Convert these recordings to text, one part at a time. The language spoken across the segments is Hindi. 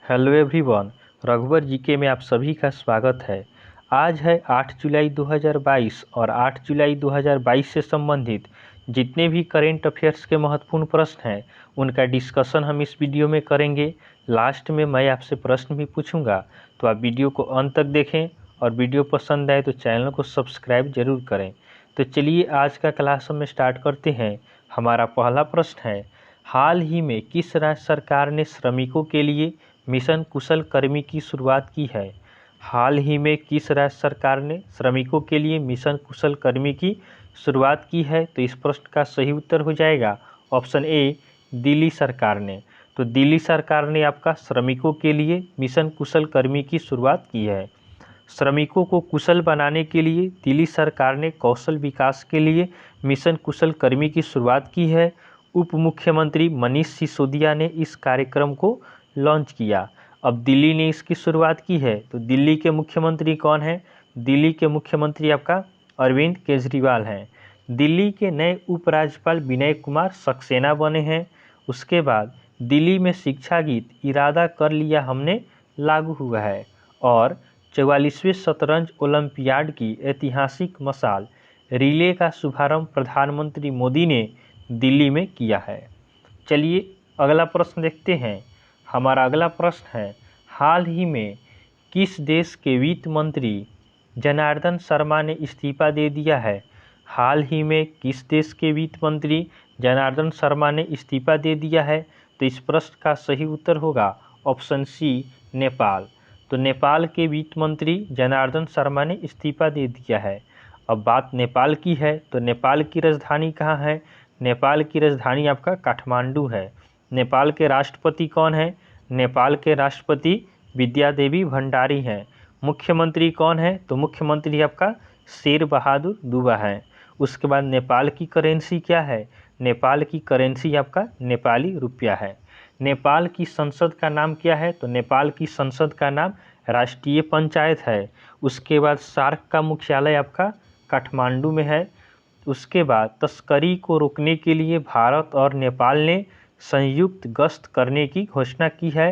हेलो एवरीवन, रघुवर जीके में आप सभी का स्वागत है। आज है 8 जुलाई 2022 और 8 जुलाई 2022 से संबंधित जितने भी करेंट अफेयर्स के महत्वपूर्ण प्रश्न हैं उनका डिस्कशन हम इस वीडियो में करेंगे। लास्ट में मैं आपसे प्रश्न भी पूछूंगा, तो आप वीडियो को अंत तक देखें और वीडियो पसंद आए तो चैनल को सब्सक्राइब जरूर करें। तो चलिए आज का क्लास हम स्टार्ट करते हैं। हमारा पहला प्रश्न है, हाल ही में किस राज्य सरकार ने श्रमिकों के लिए मिशन कुशल कर्मी की शुरुआत की है? हाल ही में किस राज्य सरकार ने श्रमिकों के लिए मिशन कुशल कर्मी की शुरुआत की है? तो इस प्रश्न का सही उत्तर हो जाएगा ऑप्शन ए, दिल्ली सरकार ने। तो दिल्ली सरकार ने आपका श्रमिकों के लिए मिशन कुशल कर्मी की शुरुआत की है। श्रमिकों को कुशल बनाने के लिए दिल्ली सरकार ने कौशल विकास के लिए मिशन कुशल कर्मी की शुरुआत की है। उप मुख्यमंत्री मनीष सिसोदिया ने इस कार्यक्रम को लॉन्च किया। अब दिल्ली ने इसकी शुरुआत की है, तो दिल्ली के मुख्यमंत्री कौन हैं? दिल्ली के मुख्यमंत्री आपका अरविंद केजरीवाल हैं। दिल्ली के नए उपराज्यपाल विनय कुमार सक्सेना बने हैं। उसके बाद दिल्ली में शिक्षा गीत इरादा कर लिया हमने लागू हुआ है और 44वें शतरंज ओलंपियाड की ऐतिहासिक मशाल रिले का शुभारंभ प्रधानमंत्री मोदी ने दिल्ली में किया है। चलिए अगला प्रश्न देखते हैं। हमारा अगला प्रश्न है, हाल ही में किस देश के वित्त मंत्री जनार्दन शर्मा ने इस्तीफा दे दिया है? हाल ही में किस देश के वित्त मंत्री जनार्दन शर्मा ने इस्तीफा दे दिया है? तो इस प्रश्न का सही उत्तर होगा ऑप्शन सी, नेपाल। तो नेपाल के वित्त मंत्री जनार्दन शर्मा ने इस्तीफा दे दिया है। अब बात नेपाल की है, तो नेपाल की राजधानी कहाँ है? नेपाल की राजधानी आपका काठमांडू है। नेपाल के राष्ट्रपति कौन है? नेपाल के राष्ट्रपति विद्या देवी भंडारी हैं। मुख्यमंत्री कौन है? तो मुख्यमंत्री आपका शेर बहादुर दुबा हैं। उसके बाद नेपाल की करेंसी क्या है? नेपाल की करेंसी आपका नेपाली रुपया है। नेपाल की संसद का नाम क्या है? तो नेपाल की संसद का नाम राष्ट्रीय पंचायत है। उसके बाद सार्क का मुख्यालय आपका काठमांडू में है। उसके बाद तस्करी को रोकने के लिए भारत और नेपाल ने संयुक्त गश्त करने की घोषणा की है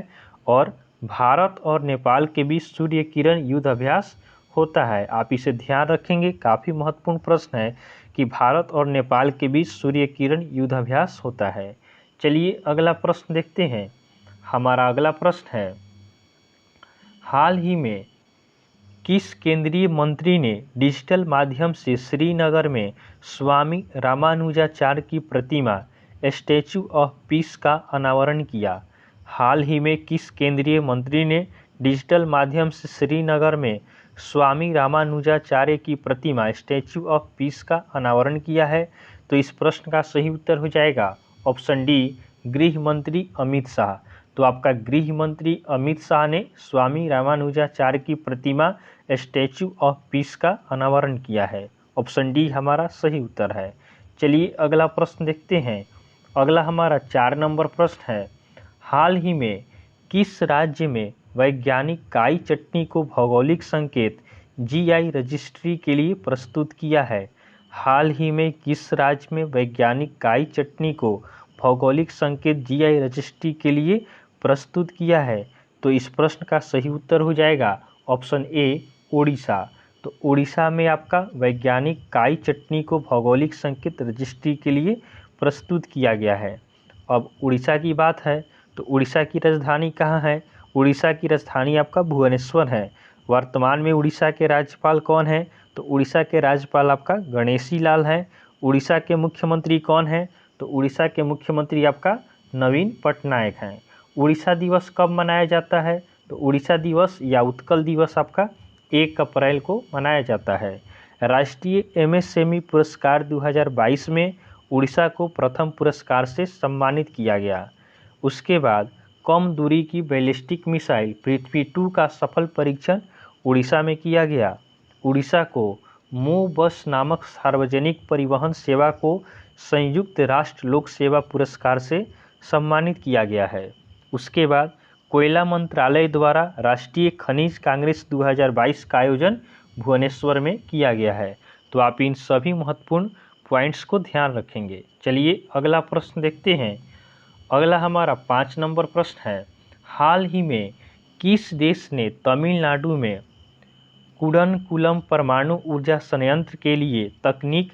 और भारत और नेपाल के बीच सूर्य किरण युद्ध अभ्यास होता है। आप इसे ध्यान रखेंगे, काफ़ी महत्वपूर्ण प्रश्न है कि भारत और नेपाल के बीच सूर्य किरण युद्ध अभ्यास होता है। चलिए अगला प्रश्न देखते हैं। हमारा अगला प्रश्न है, हाल ही में किस केंद्रीय मंत्री ने डिजिटल माध्यम से श्रीनगर में स्वामी रामानुजाचार्य की प्रतिमा स्टैचू ऑफ पीस का अनावरण किया? हाल ही में किस केंद्रीय मंत्री ने डिजिटल माध्यम से श्रीनगर में स्वामी रामानुजाचार्य की प्रतिमा स्टैचू ऑफ पीस का अनावरण किया है? तो इस प्रश्न का सही उत्तर हो जाएगा ऑप्शन डी, गृह मंत्री अमित शाह। तो आपका गृह मंत्री अमित शाह ने स्वामी रामानुजाचार्य की प्रतिमा स्टैचू ऑफ पीस का अनावरण किया है। ऑप्शन डी हमारा सही उत्तर है। चलिए अगला प्रश्न देखते हैं। अगला हमारा 4 नंबर प्रश्न है, हाल ही में किस राज्य में वैज्ञानिक काई चटनी को भौगोलिक संकेत जीआई रजिस्ट्री के लिए प्रस्तुत किया है? हाल ही में किस राज्य में वैज्ञानिक काई चटनी को भौगोलिक संकेत जीआई रजिस्ट्री के लिए प्रस्तुत किया है? तो इस प्रश्न का सही उत्तर हो जाएगा ऑप्शन ए, उड़ीसा। तो उड़ीसा में आपका वैज्ञानिक काई चटनी को भौगोलिक संकेत रजिस्ट्री के लिए प्रस्तुत किया गया है। अब उड़ीसा की बात है, तो उड़ीसा की राजधानी कहाँ है? उड़ीसा की राजधानी आपका भुवनेश्वर है। वर्तमान में उड़ीसा के राज्यपाल कौन है? तो उड़ीसा के राज्यपाल आपका गणेशी लाल हैं। उड़ीसा के मुख्यमंत्री कौन है? तो उड़ीसा के मुख्यमंत्री आपका नवीन पटनायक हैं। उड़ीसा दिवस कब मनाया जाता है? तो उड़ीसा दिवस या उत्कल दिवस आपका 1 अप्रैल को मनाया जाता है। राष्ट्रीय एमएसएमई पुरस्कार 2022 में उड़ीसा को प्रथम पुरस्कार से सम्मानित किया गया। उसके बाद कम दूरी की बैलिस्टिक मिसाइल पृथ्वी 2 का सफल परीक्षण उड़ीसा में किया गया। उड़ीसा को मो बस नामक सार्वजनिक परिवहन सेवा को संयुक्त राष्ट्र लोक सेवा पुरस्कार से सम्मानित किया गया है। उसके बाद कोयला मंत्रालय द्वारा राष्ट्रीय खनिज कांग्रेस 2022 का आयोजन भुवनेश्वर में किया गया है। तो आप इन सभी महत्वपूर्ण पॉइंट्स को ध्यान रखेंगे। चलिए अगला प्रश्न देखते हैं। अगला हमारा 5 नंबर प्रश्न है, हाल ही में किस देश ने तमिलनाडु में कुडनकुलम परमाणु ऊर्जा संयंत्र के लिए तकनीक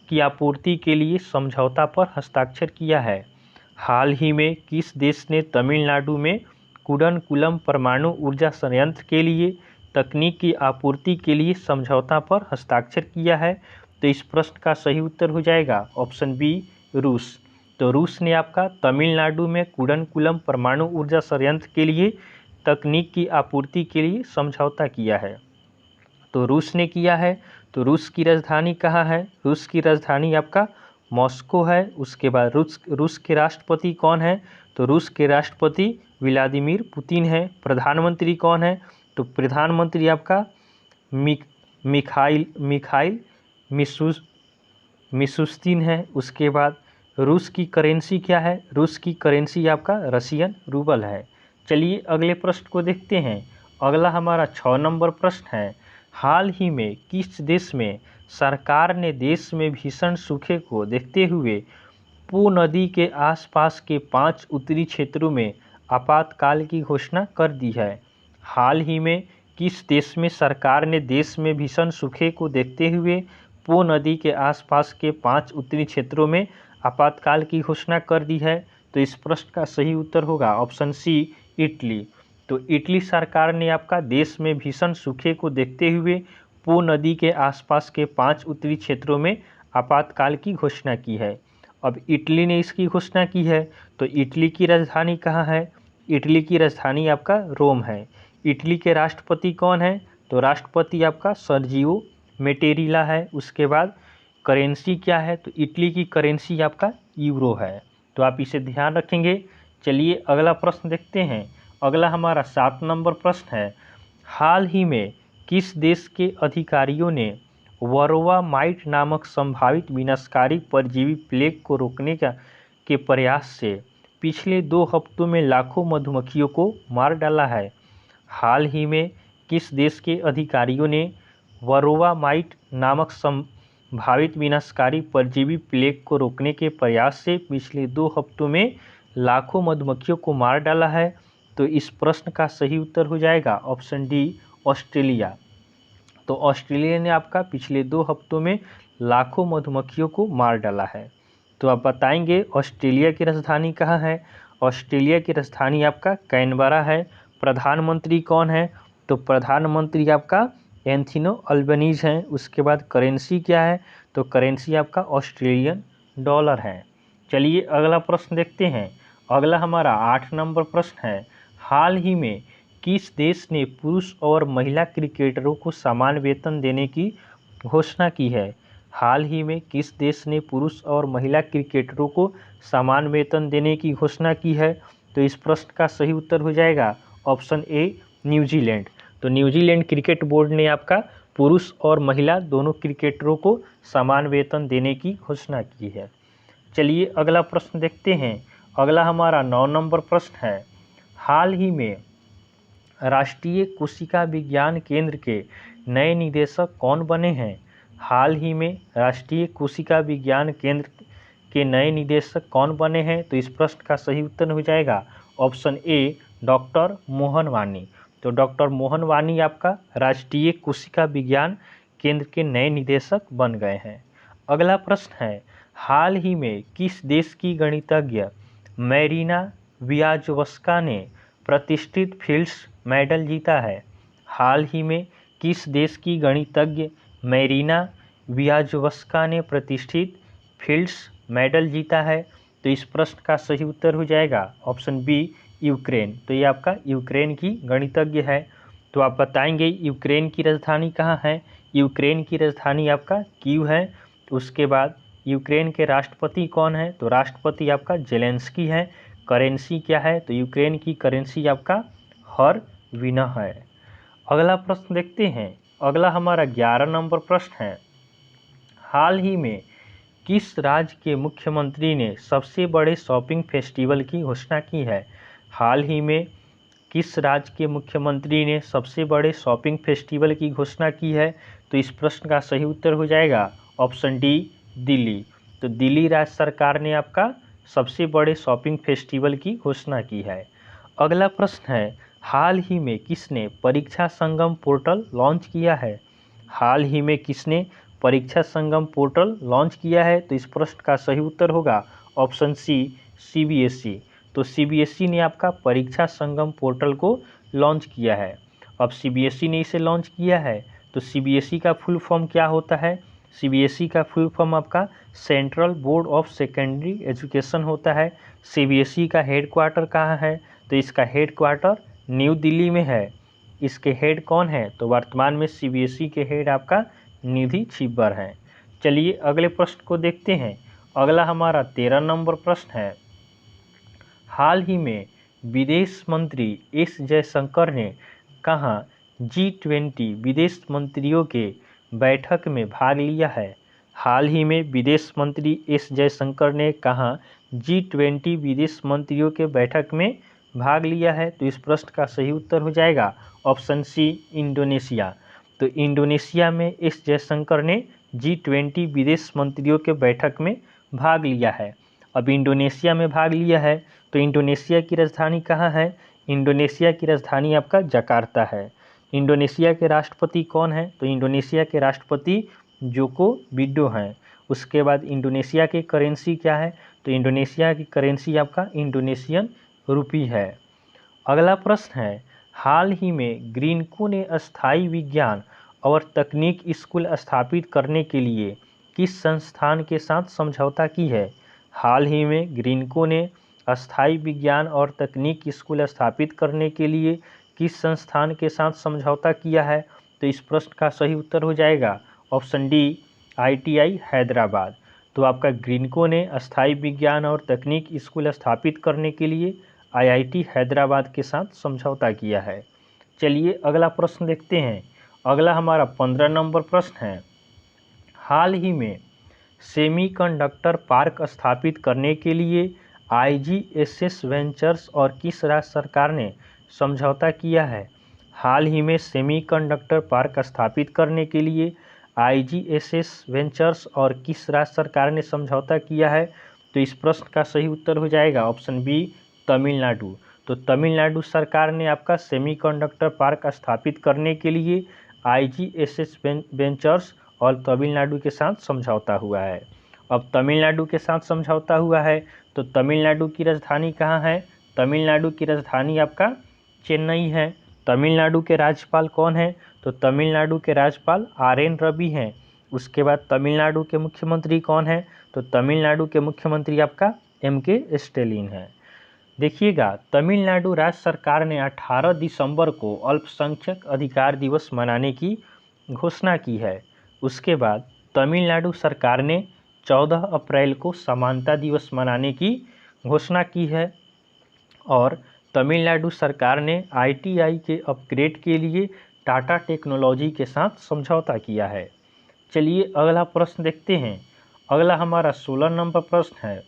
की आपूर्ति के लिए समझौता पर हस्ताक्षर किया है? हाल ही में किस देश ने तमिलनाडु में कुडनकुलम परमाणु ऊर्जा संयंत्र के लिए तकनीक की आपूर्ति के लिए समझौता पर हस्ताक्षर किया है? तो इस प्रश्न का सही उत्तर हो जाएगा ऑप्शन बी, रूस। तो रूस ने आपका तमिलनाडु में कुडनकुलम परमाणु ऊर्जा संयंत्र के लिए तकनीक की आपूर्ति के लिए समझौता किया है। तो रूस ने किया है। तो रूस की राजधानी कहाँ है? रूस की राजधानी आपका मॉस्को है। उसके बाद रूस के राष्ट्रपति कौन है? तो रूस के राष्ट्रपति व्लादिमीर पुतिन है। प्रधानमंत्री कौन है? तो प्रधानमंत्री आपका मिखाइल मिशुस्तिन है। उसके बाद रूस की करेंसी क्या है? रूस की करेंसी आपका रशियन रूबल है। चलिए अगले प्रश्न को देखते हैं। अगला हमारा 6 नंबर प्रश्न है। हाल ही में किस देश में सरकार ने देश में भीषण सूखे को देखते हुए पो नदी के आसपास के 5 उत्तरी क्षेत्रों में आपातकाल की घोषणा कर दी है? हाल ही में किस देश में सरकार ने देश में भीषण सूखे को देखते हुए पो नदी के आसपास के 5 उत्तरी क्षेत्रों में आपातकाल की घोषणा कर दी है? तो इस प्रश्न का सही उत्तर होगा ऑप्शन सी, इटली। तो इटली सरकार ने आपका देश में भीषण सूखे को देखते हुए पो नदी के आसपास के 5 उत्तरी क्षेत्रों में आपातकाल की घोषणा की है। अब इटली ने इसकी घोषणा की है, तो इटली की राजधानी कहाँ है? इटली की राजधानी आपका रोम है। इटली के राष्ट्रपति कौन है? तो राष्ट्रपति आपका सर्जियो मेटेरिला है। उसके बाद करेंसी क्या है? तो इटली की करेंसी आपका यूरो है। तो आप इसे ध्यान रखेंगे। चलिए अगला प्रश्न देखते हैं। अगला हमारा 7 नंबर प्रश्न है। हाल ही में किस देश के अधिकारियों ने वरोवा माइट नामक संभावित विनाशकारी परजीवी प्लेग को रोकने के प्रयास से पिछले 2 हफ्तों में लाखों मधुमक्खियों को मार डाला है? हाल ही में किस देश के अधिकारियों ने वरोवा माइट नामक संभावित विनाशकारी परजीवी प्लेग को रोकने के प्रयास से पिछले 2 हफ्तों में लाखों मधुमक्खियों को मार डाला है? तो इस प्रश्न का सही उत्तर हो जाएगा ऑप्शन डी, ऑस्ट्रेलिया। तो ऑस्ट्रेलिया ने आपका पिछले 2 हफ्तों में लाखों मधुमक्खियों को मार डाला है। तो आप बताएंगे ऑस्ट्रेलिया की राजधानी कहाँ है? ऑस्ट्रेलिया की राजधानी आपका कैनबरा है। प्रधानमंत्री कौन है? तो प्रधानमंत्री आपका एंथनी अल्बनीज हैं। उसके बाद करेंसी क्या है? तो करेंसी आपका ऑस्ट्रेलियन डॉलर है। चलिए अगला प्रश्न देखते हैं। अगला हमारा 8 नंबर प्रश्न है। हाल ही में किस देश ने पुरुष और महिला क्रिकेटरों को समान वेतन देने की घोषणा की है? हाल ही में किस देश ने पुरुष और महिला क्रिकेटरों को समान वेतन देने की घोषणा की है? तो इस प्रश्न का सही उत्तर हो जाएगा ऑप्शन ए, न्यूजीलैंड। तो न्यूजीलैंड क्रिकेट बोर्ड ने आपका पुरुष और महिला दोनों क्रिकेटरों को समान वेतन देने की घोषणा की है। चलिए अगला प्रश्न देखते हैं। अगला हमारा 9 नंबर प्रश्न है। हाल ही में राष्ट्रीय कोशिका विज्ञान केंद्र के नए निदेशक कौन बने हैं? हाल ही में राष्ट्रीय कोशिका विज्ञान केंद्र के नए निदेशक कौन बने हैं? तो इस प्रश्न का सही उत्तर हो जाएगा ऑप्शन ए, डॉक्टर मोहन वानी। तो डॉक्टर मोहन वानी आपका राष्ट्रीय कोशिका विज्ञान केंद्र के नए निदेशक बन गए हैं। अगला प्रश्न है। हाल ही में किस देश की गणितज्ञ मैरीना वियाजोव्स्का ने प्रतिष्ठित फील्ड्स मेडल जीता है? हाल ही में किस देश की गणितज्ञ मैरीना वियाजोव्स्का ने प्रतिष्ठित फील्ड्स मेडल जीता है? तो इस प्रश्न का सही उत्तर हो जाएगा ऑप्शन बी, यूक्रेन। तो ये आपका यूक्रेन की गणितज्ञ है। तो आप बताएंगे यूक्रेन की राजधानी कहाँ है? यूक्रेन की राजधानी आपका कीव है। उसके बाद यूक्रेन के राष्ट्रपति कौन है? तो राष्ट्रपति आपका जेलेंस्की है। करेंसी क्या है? तो यूक्रेन की करेंसी आपका हरविना है। अगला प्रश्न देखते हैं। अगला हमारा 11 नंबर प्रश्न है। हाल ही में किस राज्य के मुख्यमंत्री ने सबसे बड़े शॉपिंग फेस्टिवल की घोषणा की है? हाल ही में किस राज्य के मुख्यमंत्री ने सबसे बड़े शॉपिंग फेस्टिवल की घोषणा की है? तो इस प्रश्न का सही उत्तर हो जाएगा ऑप्शन डी, दिल्ली। तो दिल्ली राज्य सरकार ने आपका सबसे बड़े शॉपिंग फेस्टिवल की घोषणा की है। अगला प्रश्न है। हाल ही में किसने परीक्षा संगम पोर्टल लॉन्च किया है? हाल ही में किसने परीक्षा संगम पोर्टल लॉन्च किया है? तो इस प्रश्न का सही उत्तर होगा ऑप्शन सी, CBSE। तो CBSE ने आपका परीक्षा संगम पोर्टल को लॉन्च किया है। अब CBSE ने इसे लॉन्च किया है तो CBSE का फुल फॉर्म क्या होता है? CBSE का फुल फॉर्म आपका central board of secondary education होता है। CBSE का हेडक्वार्टर कहाँ है? तो इसका हेडक्वार्टर न्यू दिल्ली में है। इसके हेड कौन है? तो वर्तमान में CBSE के हेड आपका निधि छिब्बर हैं। चलिए अगले प्रश्न को देखते हैं। अगला हमारा 13 नंबर प्रश्न है। हाल ही में विदेश मंत्री एस जयशंकर ने कहाँ G20 विदेश मंत्रियों के बैठक में भाग लिया है? हाल ही में विदेश मंत्री एस जयशंकर ने कहाँ G20 विदेश मंत्रियों के बैठक में भाग लिया है? तो इस प्रश्न का सही उत्तर हो जाएगा ऑप्शन सी, इंडोनेशिया। तो इंडोनेशिया में एस जयशंकर ने G20 विदेश मंत्रियों के बैठक में भाग लिया है। अब इंडोनेशिया में भाग लिया है तो इंडोनेशिया की राजधानी कहाँ है? इंडोनेशिया की राजधानी आपका जकार्ता है। इंडोनेशिया के राष्ट्रपति कौन है? तो इंडोनेशिया के राष्ट्रपति जोको विडो हैं। उसके बाद इंडोनेशिया की करेंसी क्या है? तो इंडोनेशिया की करेंसी आपका इंडोनेशियन रुपी है। अगला प्रश्न है, हाल ही में ग्रीनको ने स्थायी विज्ञान और तकनीक स्कूल स्थापित करने के लिए किस संस्थान के साथ समझौता की है? हाल ही में ग्रीनको ने स्थायी विज्ञान और तकनीक स्कूल स्थापित करने के लिए किस संस्थान के साथ समझौता किया है? तो इस प्रश्न का सही उत्तर हो जाएगा ऑप्शन डी, ITI हैदराबाद। तो आपका ग्रीनको ने स्थायी विज्ञान और तकनीक स्कूल स्थापित करने के लिए IIT हैदराबाद के साथ समझौता किया है। चलिए अगला प्रश्न देखते हैं। अगला हमारा 15 नंबर प्रश्न है। हाल ही में सेमीकंडक्टर पार्क स्थापित करने के लिए IGSS वेंचर्स और किस राज्य सरकार ने समझौता किया है? हाल ही में सेमीकंडक्टर पार्क स्थापित करने के लिए IGSS वेंचर्स और किस राज्य सरकार ने समझौता किया है? तो इस प्रश्न का सही उत्तर हो जाएगा ऑप्शन बी, तमिलनाडु। तो तमिलनाडु सरकार ने आपका सेमीकंडक्टर पार्क स्थापित करने के लिए IGSS वेंचर्स और तमिलनाडु के साथ समझौता हुआ है। अब तमिलनाडु के साथ समझौता हुआ है तो तमिलनाडु की राजधानी कहाँ है? तमिलनाडु की राजधानी आपका चेन्नई है। तमिलनाडु के राज्यपाल कौन है? तो तमिलनाडु के राज्यपाल RN रवि हैं। उसके बाद तमिलनाडु के मुख्यमंत्री कौन है? तो तमिलनाडु के मुख्यमंत्री आपका MK स्टैलिन है। देखिएगा, तमिलनाडु राज्य सरकार ने 18 दिसंबर को अल्पसंख्यक अधिकार दिवस मनाने की घोषणा की है। उसके बाद तमिलनाडु सरकार ने 14 अप्रैल को समानता दिवस मनाने की घोषणा की है और तमिलनाडु सरकार ने ITI के अपग्रेड के लिए टाटा टेक्नोलॉजी के साथ समझौता किया है। चलिए अगला प्रश्न देखते हैं। अगला हमारा 16 नंबर प्रश्न है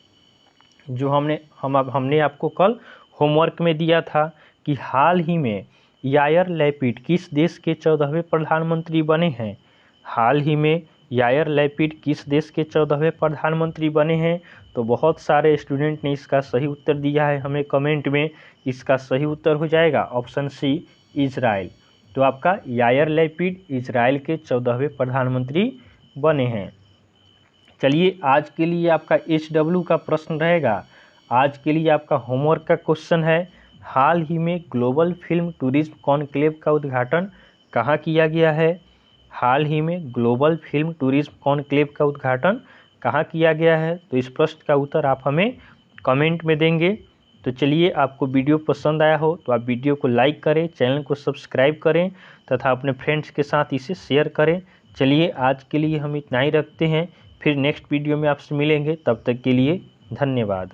जो हमने आपको कल होमवर्क में दिया था कि हाल ही में यायर लैपिड किस देश के 14वें प्रधानमंत्री बने हैं? हाल ही में यायर लैपिड किस देश के 14वें प्रधानमंत्री बने हैं? तो बहुत सारे स्टूडेंट ने इसका सही उत्तर दिया है हमें कमेंट में। इसका सही उत्तर हो जाएगा ऑप्शन सी, इजराइल। तो आपका यायर लैपिड इजराइल के 14वें प्रधानमंत्री बने हैं। चलिए आज के लिए आपका HW का प्रश्न रहेगा। आज के लिए आपका होमवर्क का क्वेश्चन है, हाल ही में ग्लोबल फिल्म टूरिज्म कॉन्क्लेव का उद्घाटन कहाँ किया गया है? हाल ही में ग्लोबल फिल्म टूरिज्म कॉन्क्लेव का उद्घाटन कहाँ किया गया है? तो इस प्रश्न का उत्तर आप हमें कमेंट में देंगे। तो चलिए, आपको वीडियो पसंद आया हो तो आप वीडियो को लाइक करें, चैनल को सब्सक्राइब करें तथा अपने फ्रेंड्स के साथ इसे शेयर करें। चलिए आज के लिए हम इतना ही रखते हैं, फिर नेक्स्ट वीडियो में आपसे मिलेंगे। तब तक के लिए धन्यवाद।